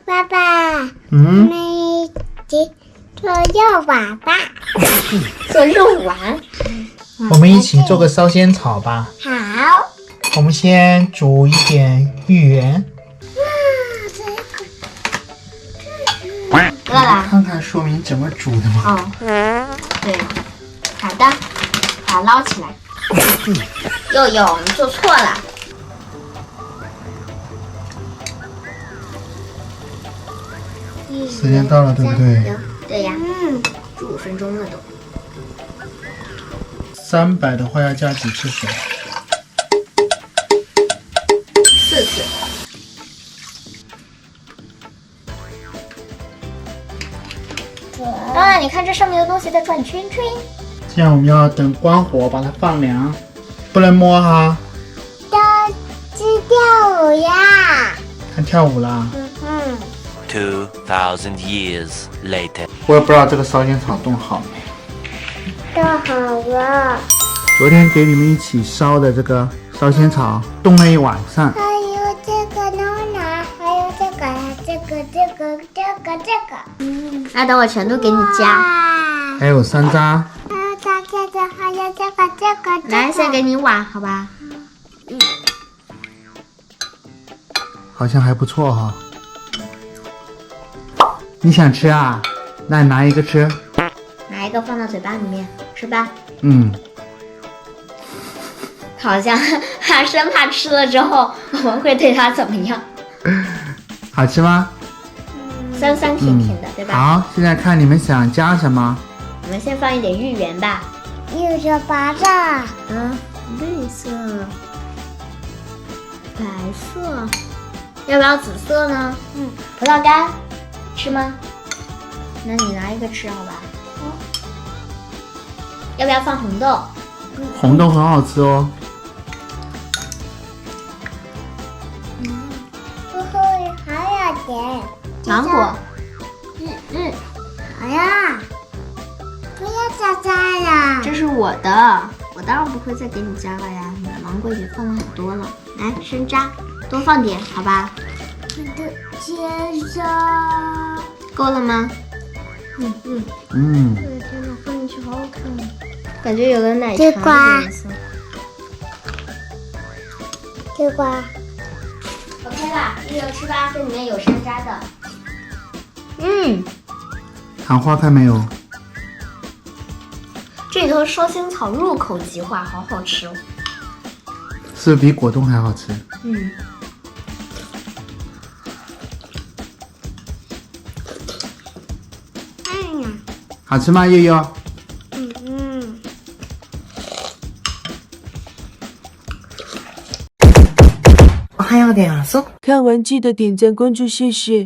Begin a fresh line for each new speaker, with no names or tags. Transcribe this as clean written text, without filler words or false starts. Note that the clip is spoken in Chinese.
爸爸，我们一起做肉丸吧。
做肉丸。
我们一起做个烧仙草吧。
好。
我们先煮一点芋圆。
饿了。
看看说明怎么煮的嘛。
哦，对，好的，把它捞起来。佑佑，你做错了。
时间到了，对不对？
对呀，15分钟了都。
300的话要加几次水
？4次。啊，你看这上面的东西在转圈圈。
这样我们要等关火把它放凉，不能摸哈。
是跳舞呀。
看跳舞啦。
2000 years later，
我也不知道这个烧仙草冻好没。
冻好了。
昨天给你们一起烧的这个烧仙草冻了一晚上。
还有这个呢，还有这个。
那等我全都给你加。
还有山楂。
还有这个。
来，先给你碗，好吧？
好像还不错哈。你想吃啊？那你拿一个吃。
拿一个放到嘴巴里面，吃吧。好像他生怕吃了之后我们会对他怎么样。
好吃吗？
酸酸甜甜的，对吧？
好，现在看你们想加什么。
我们先放一点芋圆吧。
绿色、白色。
绿色、白色，要不要紫色呢？葡萄干，吃吗？那你拿一个吃好吧。要不要放红豆？
红豆很好吃哦。
还有点
芒果。
好呀。不要加了。
这是我的，我当然不会再给你加了呀。你的芒果已经放了很多了，来生榨，多放点，好吧？
接着。
够了吗？
天哪，放进去好好看。
感觉有了奶茶的颜色。
地瓜。
OK 了，悠悠吃吧，这里面有山楂的。
糖花看没有？
这里头烧仙草入口即化，好好吃哦。
是不是比果冻还好吃？好吃吗，悠悠？我还要点啊，
看完记得点赞关注，谢谢。